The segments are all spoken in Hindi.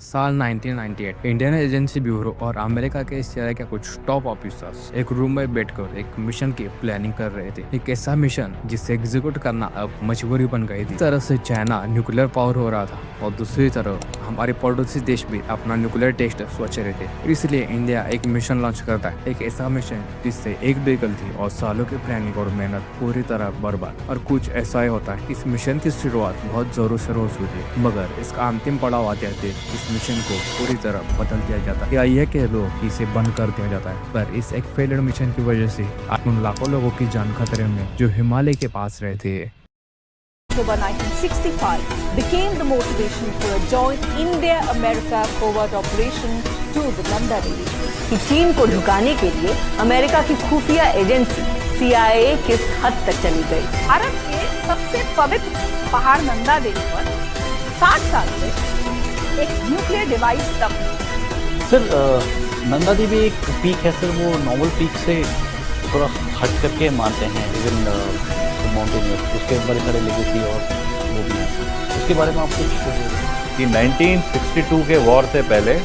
साल 1998 इंडियन एजेंसी ब्यूरो और अमेरिका के CIA के कुछ टॉप ऑफिसर्स एक रूम में बैठकर एक मिशन की प्लानिंग कर रहे थे। एक ऐसा मिशन जिसे एग्जीक्यूट करना अब मजबूरी बन गई थी। एक तरह से चाइना न्यूक्लियर पावर हो रहा था और दूसरी तरफ हमारे पड़ोसी देश भी अपना न्यूक्लियर टेस्ट सोच रहे थे। इसलिए इंडिया एक मिशन लॉन्च करता है, एक ऐसा मिशन जिससे एक भी गलती और सालों की प्लानिंग और मेहनत पूरी तरह बर्बाद। और कुछ ऐसा ही होता है। इस मिशन की शुरुआत बहुत जोरों शोरों से हुई थी, मगर इसका अंतिम पड़ाव आते आते इस मिशन को पूरी तरह बदल दिया जाता है, या यह कह लो कि इसे बंद कर दिया जाता है। पर इस एक फेल्ड मिशन की वजह से आज उन लाखों लोगों की जान खतरे में जो हिमालय के पास रहते हैं। October 1965 became the motivation for a joint India-America covert operation to the Nanda Devi. कि चीन को झुकाने के लिए अमेरिका की खुफिया एजेंसी CIA किस हद तक चली गई। भारत के सबसे पवित्र पहाड़ नंदा देवी पर 60 साल से एक न्यूक्लियर डिवाइस तक। सर नंदा देवी एक पीक है सर, वो नॉर्मल पीक से थोड़ा हट करके मानते हैं इवन माउंटेनियर्स, उसके बड़े सारे लेगेसी और वो भी हैं। उसके बारे में आप कुछ कि 1962 के वॉर से पहले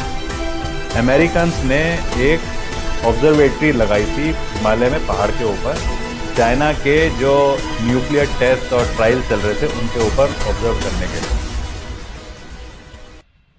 अमेरिकन्स ने एक ऑब्जर्वेटरी लगाई थी हिमालय में पहाड़ के ऊपर, चाइना के जो न्यूक्लियर टेस्ट और ट्रायल चल रहे थे उनके ऊपर ऑब्जर्व करने के लिए।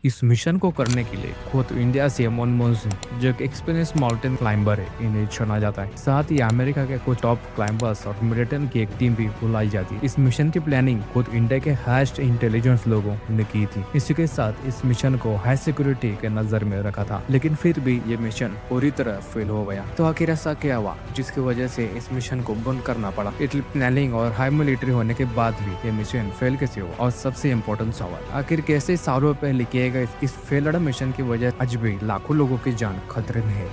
इस मिशन को करने के लिए खुद इंडिया से मनमोहन सिंह, जो एक एक्सपीरियंस माउंटेन क्लाइंबर है, इन्हें चुना जाता है। साथ ही अमेरिका के कुछ टॉप क्लाइंबर्स और मिलिटेंट की एक टीम भी बुलाई जाती है। इस मिशन की प्लानिंग खुद इंडिया के हाईएस्ट इंटेलिजेंस लोगों ने की थी। इसी के साथ इस मिशन को हाई सिक्योरिटी के नजर में रखा था, लेकिन फिर भी ये मिशन पूरी तरह फेल हो गया। तो आखिर ऐसा क्या हुआ जिसकी वजह से इस मिशन को बंद करना पड़ा? इतनी प्लानिंग और हाई मिलिट्री होने के बाद भी ये मिशन फेल कैसे हुआ? और सबसे इम्पोर्टेंट सवाल, आखिर कैसे सालों पहले किए गए इस फेल्ड मिशन की वजह आज भी लाखों लोगों की जान खतरे में है।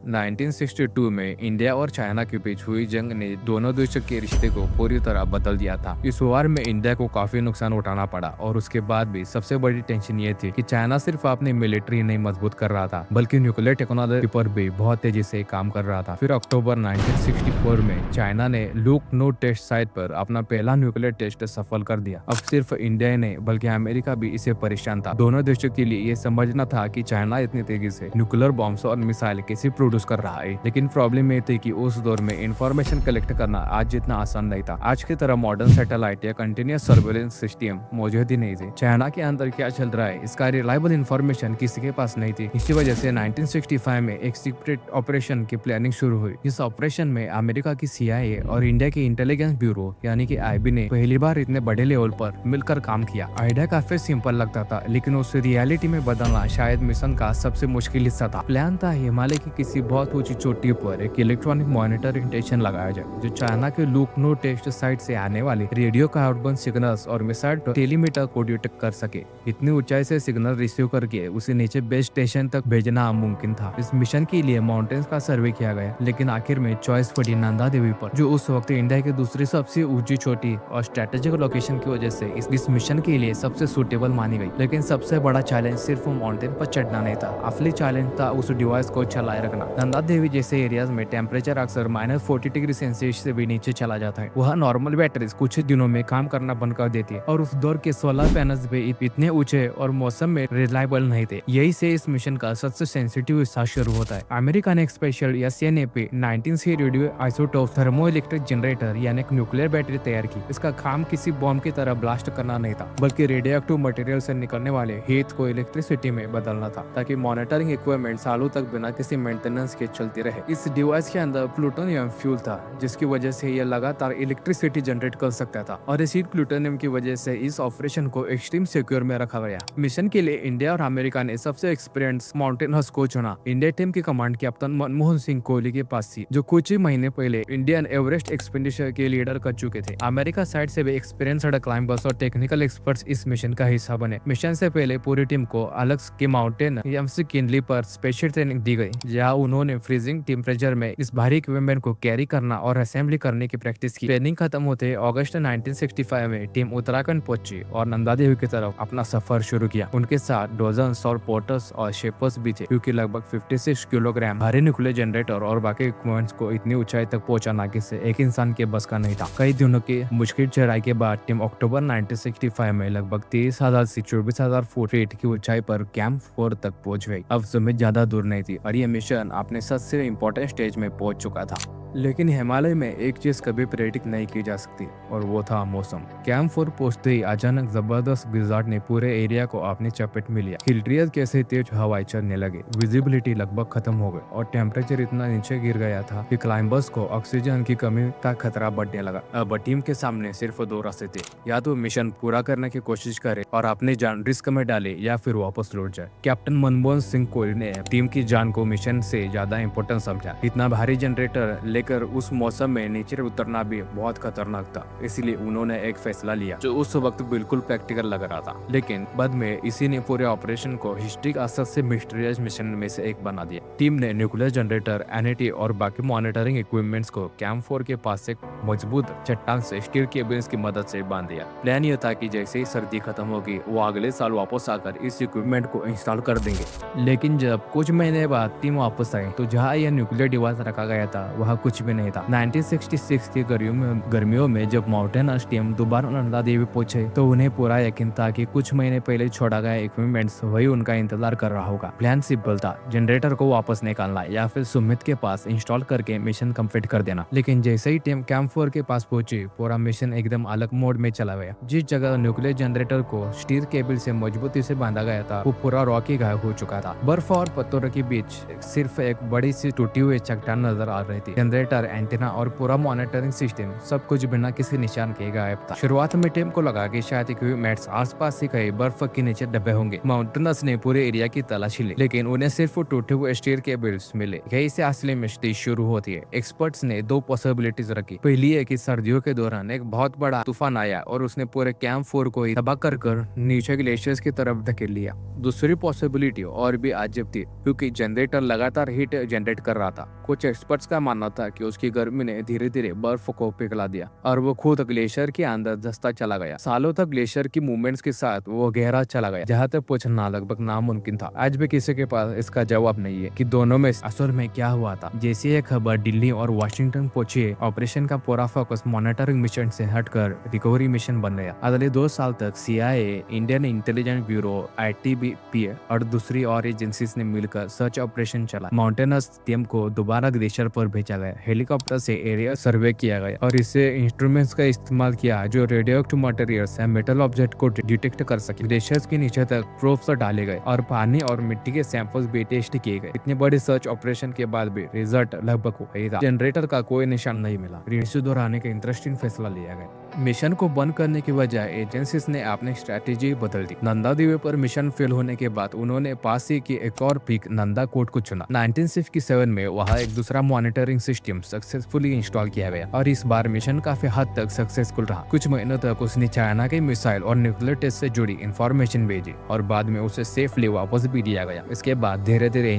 1962 में इंडिया और चाइना के बीच हुई जंग ने दोनों देशों के रिश्ते को पूरी तरह बदल दिया था। इस वार में इंडिया को काफी नुकसान उठाना पड़ा और उसके बाद भी सबसे बड़ी टेंशन ये थी कि चाइना सिर्फ अपनी मिलिट्री नहीं मजबूत कर रहा था, बल्कि न्यूक्लियर टेक्नोलॉजी पर भी बहुत तेजी से काम कर रहा था। फिर अक्टूबर 1964 में चाइना ने लुक नो टेस्ट साइट पर अपना पहला न्यूक्लियर टेस्ट सफल कर दिया। अब सिर्फ इंडिया नहीं बल्कि अमेरिका भी इससे परेशान था। दोनों देशों के लिए ये समझना था कि चाइना इतनी तेजी से न्यूक्लियर बॉम्ब्स और मिसाइल कैसे प्रोड्यूस कर रहा है। लेकिन प्रॉब्लम ये थी कि उस दौर में इंफॉर्मेशन कलेक्ट करना आज जितना आसान नहीं था। आज की तरह मॉडर्न सैटेलाइट या कंटिन्यूअस सर्वेलेंस सिस्टम मौजूद ही नहीं थे। चाइना के अंदर क्या चल रहा है इसका रिलायबल इंफॉर्मेशन किसी के पास नहीं थी। इसी वजह से 1965 में एक सीक्रेट ऑपरेशन की प्लानिंग शुरू हुई। इस ऑपरेशन में अमेरिका की CIA और इंडिया की इंटेलिजेंस ब्यूरो यानी कि IB ने पहली बार इतने बड़े लेवल पर मिलकर काम किया। आइडिया काफी सिंपल लगता था, लेकिन उसे रियलिटी में बदलना शायद मिशन का सबसे मुश्किल हिस्सा था। प्लान था हिमालय की किसी बहुत ऊंची चोटी पर एक इलेक्ट्रॉनिक मॉनिटरिंग स्टेशन लगाया जाए जो चाइना के लुक नो टेस्ट साइट से आने वाले रेडियो कार्बन सिग्नल्स और मिसाइल टेलीमीटर को डिटेक्ट कर सके। इतनी ऊंचाई से सिग्नल रिसीव करके उसे नीचे बेस स्टेशन तक भेजना मुमकिन था। इस मिशन के लिए माउंटेन्स का सर्वे किया गया, लेकिन आखिर में चॉइस पड़ी नंदा देवी पर, जो उस वक्त इंडिया की दूसरी सबसे ऊंची चोटी और स्ट्रेटेजिक लोकेशन की वजह से इस मिशन के लिए सबसे सुटेबल मानी गई। लेकिन सबसे बड़ा चैलेंज सिर्फ माउंटेन पर चढ़ना नहीं था, असली चैलेंज था उस डिवाइस को चलाए रखना। नंदा देवी जैसे एरियाज में टेम्परेचर अक्सर -40 डिग्री सेल्सियस से भी नीचे चला जाता है। वह नॉर्मल बैटरीज कुछ दिनों में काम करना बंद कर देती है और उस दौर के सोलर पैनल्स भी इतने ऊंचे और मौसम में रिलायबल नहीं थे। यही से इस मिशन का सबसे सेंसिटिव हिस्सा शुरू होता है। अमेरिका ने एक special SNAP 19C radio isotope thermo electric generator यानी एक न्यूक्लियर बैटरी तैयार की। इसका काम किसी बॉम्ब की तरह ब्लास्ट करना नहीं था, बल्कि रेडियो एक्टिव मटेरियल से निकलने वाले हीट को इलेक्ट्रिसिटी में बदलना था, ताकि मॉनिटरिंग इक्विपमेंट सालों तक बिना किसी मेंटेनेंस के चलती रहे। इस डिवाइस के अंदर प्लूटोनियम फ्यूल था, जिसकी वजह से यह लगातार इलेक्ट्रिसिटी जनरेट कर सकता था, और इसी प्लूटोनियम की वजह से इस ऑपरेशन को एक्सट्रीम सिक्योर में रखा गया। मिशन के लिए इंडिया और अमेरिका ने सबसे एक्सपीरियंस माउंटेनर्स को चुना। इंडिया टीम की कमांड कैप्टन मनमोहन सिंह कोहली के पास थी, जो कुछ ही महीने पहले इंडियन एवरेस्ट एक्सपेडिशन के लीडर कर चुके थे। अमेरिका साइड से भी एक्सपीरियंस्ड क्लाइंबर्स और टेक्निकल एक्सपर्ट्स इस मिशन का हिस्सा बने। मिशन से पहले पूरी टीम को अलग के माउंटेन किनली पर स्पेशल ट्रेनिंग दी गई, जहाँ उन्होंने फ्रीजिंग टेम्परेचर में इस भारी इक्विपमेंट को कैरी करना और असेंबली करने की प्रैक्टिस की। ट्रेनिंग खत्म होते अगस्त 1965 में टीम उत्तराखंड पहुंची और नंदा देवी की तरफ अपना सफर शुरू किया। उनके साथ डोजन्स और पोर्टर्स और शेपर्स भी थे, क्योंकि लगभग 56 किलोग्राम भारी न्यूक्लियर जनरेटर और बाकी इक्विपमेंट्स को इतनी ऊंचाई तक पहुंचाना किसी एक इंसान के बस का नहीं था। कई दिनों की मुश्किल चढ़ाई के बाद टीम अक्टूबर 1965 में लगभग 23,000 से 24,000 फीट की ऊंचाई पर कैंप 4 तक पहुंच गई। अब सुमित ज्यादा दूर नहीं थी और ये मिशन अपने सबसे इम्पोर्टेंट स्टेज में पहुंच चुका था। लेकिन हिमालय में एक चीज कभी प्रेडिक्ट नहीं की जा सकती और वो था मौसम। कैंप 4 पहुंचते ही अचानक जबरदस्त ग्लिज़ार्ड ने पूरे एरिया को अपनी चपेट में लिया। हिलट्रियस कैसे तेज हवाएं चलने लगे, विजिबिलिटी लगभग खत्म हो गई और टेम्परेचर इतना नीचे गिर गया था कि क्लाइंबर्स को ऑक्सीजन की कमी का खतरा बढ़ने लगा। अब टीम के सामने सिर्फ 2 रास्ते थे, या तो मिशन पूरा करने की कोशिश करे और अपनी जान रिस्क में डाले या फिर वापस लौट जाए। कैप्टन मनमोहन सिंह कोहली ने टीम की जान को मिशन से ज्यादा इम्पोर्टेंट समझा। इतना भारी जनरेटर लेकर उस मौसम में नीचे उतरना भी बहुत खतरनाक था, इसलिए उन्होंने एक फैसला लिया जो उस वक्त बिल्कुल प्रैक्टिकल लग रहा था। लेकिन बाद में इसी ने पूरे ऑपरेशन को हिस्ट्री का सबसे मिस्टीरियस मिशन में से एक बना दिया। टीम ने न्यूक्लियर जनरेटर, एनईटी और बाकी मॉनिटरिंग इक्विपमेंट्स को कैंप 4 के पास एक मजबूत चट्टान से स्टील केबल्स की मदद से बांध दिया। प्लान यह था कि जैसे ही सर्दी खत्म होगी वो अगले साल वापस आकर इस इक्विपमेंट को इंस्टॉल कर देंगे। लेकिन जब कुछ महीने बाद टीम वापस आई तो जहाँ यह न्यूक्लियर डिवाइस रखा गया था वहाँ कुछ भी नहीं था। 1966 की गर्मियों में जब माउंटेनर्स टीम दोबारा नंदा देवी पहुंचे तो उन्हें पूरा यकीन था कि कुछ महीने पहले छोड़ा गया इक्विपमेंट्स वही उनका इंतजार कर रहा होगा। प्लान सिंपल था, जनरेटर को वापस निकालना या फिर सुमित के पास इंस्टॉल करके मिशन कंप्लीट कर देना। लेकिन जैसे ही टीम कैंप 4 के पास पहुंची पूरा मिशन एकदम अलग मोड में चला गया। जिस जगह न्यूक्लियर जनरेटर को स्टील केबल से मजबूती से बांधा गया था वो पूरा रॉकी गायब हो चुका था। बर्फ और पत्थरों के बीच सिर्फ एक बड़ी सी टूटी हुई चट्टान नजर आ रही थी। जनरेटर, एंटीना और पूरा मॉनिटरिंग सिस्टम सब कुछ बिना किसी निशान के गायब था। शुरुआत में टीम को लगा कि शायद इक्विपमेंट्स आसपास ही कहीं बर्फ के नीचे दबे होंगे। माउंटेनर्स ने पूरे एरिया की तलाशी ली, लेकिन उन्हें सिर्फ टूटे हुए स्टील केबल्स मिले। यही से असली मिस्ट्री शुरू होती है। एक्सपर्ट्स ने 2 पॉसिबिलिटीज रखी। पहली है कि सर्दियों के दौरान एक बहुत बड़ा तूफान आया और उसने पूरे कैंप 4 को ही तबाह कर नीचे ग्लेशियर्स की तरफ धकेल लिया। दूसरी पॉसिबिलिटी और भी अजीब थी, क्योंकि जनरेटर लगातार हीट जनरेट कर रहा था। कुछ एक्सपर्ट्स का मानना था कि उसकी गर्मी ने धीरे धीरे बर्फ को पिघला दिया और वो खुद ग्लेशियर के अंदर धंसता चला गया। सालों तक ग्लेशियर की मूवमेंट्स के साथ वो गहरा चला गया, जहाँ तक पहुंचना लगभग नामुमकिन था। आज भी किसी के पास इसका जवाब नहीं है कि दोनों में असल में क्या हुआ था। जैसी ये खबर दिल्ली और वाशिंगटन पहुंची, ऑपरेशन का पूरा फोकस मॉनिटरिंग मिशन से हटकर रिकवरी मिशन बन गया। अगले 2 साल तक CIA, Indian intelligence bureau, ITBP और दूसरी और एजेंसीज ने मिलकर सर्च ऑपरेशन चला। माउंटेनर्स टीम को दोबारा ग्लेशियर पर भेजा गया, हेलीकॉप्टर से एरिया सर्वे किया गया और इससे इंस्ट्रूमेंट्स का इस्तेमाल किया जो रेडियोएक्टिव मटेरियल्स या मेटल ऑब्जेक्ट को डिटेक्ट कर सके। ग्लेशियर्स के नीचे तक प्रोब्स डाले गए और पानी और मिट्टी के सैंपल्स भी टेस्ट किए गए। इतनी बड़ी सर्च ऑपरेशन के बाद भी रिजल्ट लगभग वही था। जनरेटर का कोई निशान नहीं मिला। रिश्यू दोहराने का इंटरेस्टिंग फैसला लिया गया। मिशन को बंद करने की बजाय एजेंसीज ने अपनी स्ट्रेटेजी बदल दी। नंदा देवी पर मिशन फेल होने के बाद उन्होंने पास ही की एक और पीक नंदा कोट को चुना। 1967 में वहाँ एक दूसरा मॉनिटरिंग सिस्टम सक्सेसफुली इंस्टॉल किया गया और इस बार मिशन काफी हद तक सक्सेसफुल रहा। कुछ महीनों तक उसने चाइना के मिसाइल और न्यूक्लियर टेस्ट से जुड़ी इंफॉर्मेशन भेजी और बाद में उसे सेफली वापस भी दिया गया। इसके बाद धीरे धीरे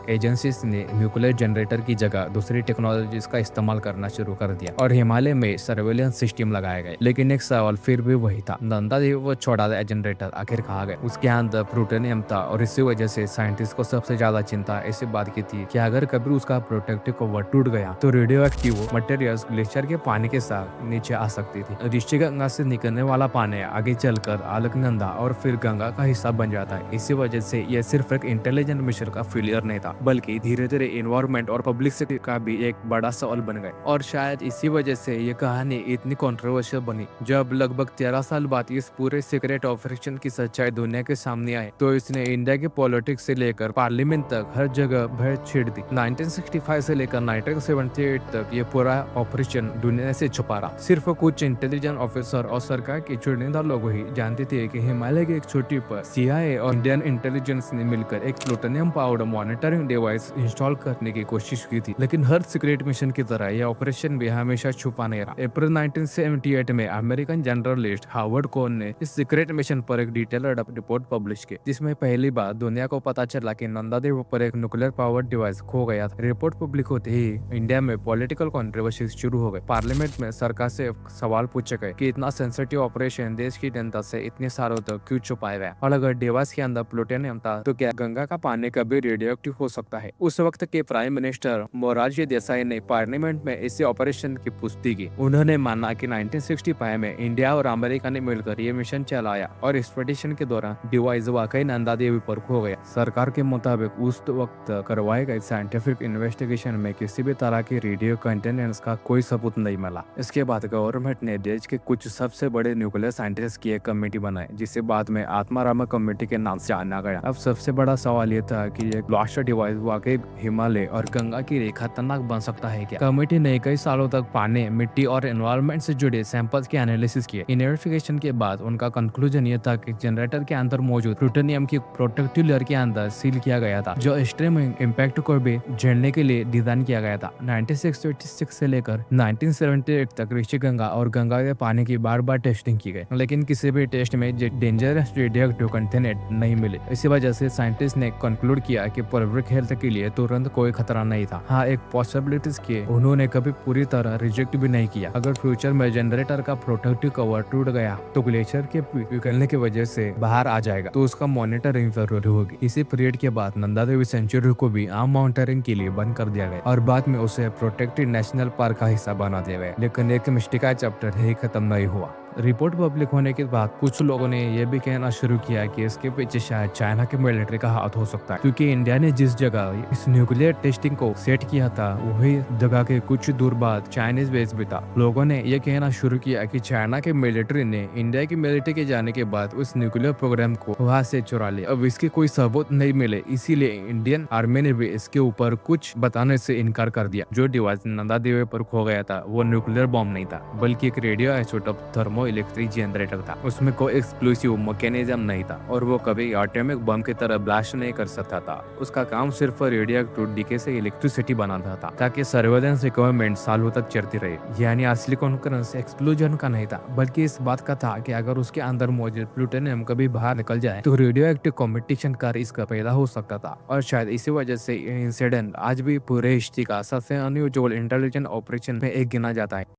एजेंसीज ने न्यूक्लियर जनरेटर की जगह दूसरी टेक्नोलॉजीज का इस्तेमाल करना शुरू कर दिया और हिमालय में सर्वेलेंस सिस्टम लगाया गए। लेकिन एक सवाल फिर भी वही था, नंदा देवी वो छोड़ा गया जनरेटर आखिर कहाँ गए। उसके अंदर प्लूटोनियम था और इसी वजह से साइंटिस्ट को सबसे ज्यादा चिंता इसी बात की थी कि अगर कभी उसका प्रोटेक्टिव कवर टूट गया तो रेडियो एक्टिव मटेरियल्स ग्लेशियर के पानी के साथ नीचे आ सकती थी। ऋषिगंगा से निकलने वाला पानी आगे चलकर अलकनंदा और फिर गंगा का हिस्सा बन जाता है। इसी वजह से यह सिर्फ एक इंटेलिजेंट मिशन का फेलियर नहीं था, बल्कि धीरे धीरे एनवायरमेंट और पब्लिसिटी का भी एक बड़ा सवाल बन गया। और शायद इसी वजह से ये कहानी इतनी कंट्रोवर्शियल बनी। जब लगभग 13 साल बाद इस पूरे सीक्रेट ऑपरेशन की सच्चाई दुनिया के सामने आई तो इसने इंडिया के पॉलिटिक्स से लेकर पार्लियामेंट तक हर जगह भय छेड़ दी। 1965 से लेकर 1978 तक ये पूरा ऑपरेशन दुनिया से छुपा रहा। सिर्फ कुछ इंटेलिजेंस ऑफिसर और सरकार के चुनिंदा लोग ही जानते थे कि हिमालय के एक छोटी पर CIA और इंडियन इंटेलिजेंस ने मिलकर एक plutonium powder monitoring device install करने की कोशिश की थी। लेकिन हर सीक्रेट मिशन की तरह यह ऑपरेशन भी हमेशा हमेशा छुपा नहीं रहा। अप्रैल 1978 में अमेरिकन जर्नलिस्ट हार्वर्ड कोहन ने इस सीक्रेट मिशन पर एक डिटेल्ड रिपोर्ट पब्लिश की, जिसमें पहली बार दुनिया को पता चला कि नंदा देवी पर एक न्यूक्लियर पावर डिवाइस खो गया था। रिपोर्ट पब्लिक होते ही इंडिया में पॉलिटिकल कंट्रोवर्सी शुरू हो गई। पार्लियामेंट में सरकार से सवाल पूछे गए कि इतना सेंसिटिव ऑपरेशन देश की जनता से इतने सालों तक क्यों छुपाया गया, और अगर डिवाइस के अंदर प्लूटोनियम था तो क्या गंगा का पानी कभी रेडियो एक्टिव हो सकता है। उस वक्त के प्राइम मिनिस्टर मोरारजी देसाई ने पार्लियामेंट में इसी ऑपरेशन की पुष्टि की। उन्होंने माना कि 1965 में इंडिया और अमेरिका ने मिलकर ये मिशन चलाया और एक्सपेडिशन के दौरान डिवाइस वाकई नंदा देवी पर खो गया। सरकार के मुताबिक उस वक्त करवाए गए साइंटिफिक इन्वेस्टिगेशन में किसी भी तरह की रेडियो कंटेनेंस का कोई सबूत नहीं मिला। इसके बाद गवर्नमेंट ने देश के कुछ सबसे बड़े न्यूक्लियर साइंटिस्ट की एक कमेटी बनाई, जिसे बाद में आत्माराम कमेटी के नाम से जाना गया। अब सबसे बड़ा सवाल ये था कि ये ब्लास्टर डिवाइस वाकई हिमालय और गंगा की रेखा खतरनाक बन सकता है क्या। कमेटी ने कई सालों तक पानी, मिट्टी और एनवायरनमेंट से जुड़े सैंपल्स के एनालिसिस किए। इन्वेस्टिगेशन के बाद उनका कंक्लूजन ये था कि जनरेटर के अंदर मौजूद प्लूटोनियम की प्रोटेक्टिव लेयर के अंदर सील किया गया था, जो एक्सट्रीम इम्पैक्ट को भी झेलने के लिए डिजाइन किया गया था। 1966 से लेकर 1978 तक ऋषिगंगा और गंगा के पानी की बार बार टेस्टिंग की गई, लेकिन किसी भी टेस्ट में डेंजरस रेडियोएक्टिव कंटेनेंट नहीं मिले। इसी वजह से साइंटिस्ट ने कंक्लूड किया कि पब्लिक हेल्थ के लिए तुरंत कोई खतरा नहीं था। हाँ, एक पॉसिबिलिटीज की उन्होंने कभी पूरी तरह रिजेक्ट भी नहीं किया। अगर फ्यूचर में जनरेटर का प्रोटेक्टिव कवर टूट गया तो ग्लेशियर के पिघलने की वजह से बाहर आ जाएगा, तो उसका मॉनिटरिंग जरूरी होगी। इसी पीरियड के बाद नंदा देवी सेंचुरी को भी आम मॉनिटरिंग के लिए बंद कर दिया गया और बाद में उसे प्रोटेक्टेड नेशनल पार्क का हिस्सा बना दिया गया। लेकिन एक मिस्टेक का चैप्टर ही खत्म नहीं हुआ। रिपोर्ट पब्लिक होने के बाद कुछ लोगों ने यह भी कहना शुरू किया कि इसके पीछे शायद चाइना के मिलिट्री का हाथ हो सकता है, क्योंकि इंडिया ने जिस जगह इस न्यूक्लियर टेस्टिंग को सेट किया था वही जगह के कुछ दूर बाद चाइनीज बेस भी था। लोगों ने यह कहना शुरू किया कि चाइना के मिलिट्री ने इंडिया की मिलिट्री के जाने के बाद उस न्यूक्लियर प्रोग्राम को वहां से चुरा लिया। अब इसके कोई सबूत नहीं मिले, इसीलिए इंडियन आर्मी ने भी इसके ऊपर कुछ बताने से इनकार कर दिया। जो डिवाइस नंदा देवी पर खो गया था वो न्यूक्लियर बॉम्ब नहीं था, बल्कि एक radio isotope thermo electric generator था। उसमें कोई एक्सप्लोसिव मैकेनिज्म नहीं था और वो कभी एटॉमिक बम की तरह ब्लास्ट नहीं कर सकता था। उसका काम सिर्फ रेडियोएक्टिव डीके से इलेक्ट्रिसिटी बनाना था ताकि सर्वेलेंस रिक्वायरमेंट सालों तक चलती रहे। यानी असली कॉन्करेंस एक्सप्लोजन का नहीं था, बल्कि इस बात का था कि अगर उसके अंदर मौजूद प्लूटोनियम कभी बाहर निकल जाए तो रेडियोएक्टिव कॉम्पिटिशन का रिस्क पैदा हो सकता था। और शायद इसी वजह से इंसिडेंट आज भी पूरे हिस्ट्री का सबसे अनयूजुअल इंटेलिजेंट ऑपरेशन में एक गिना जाता है।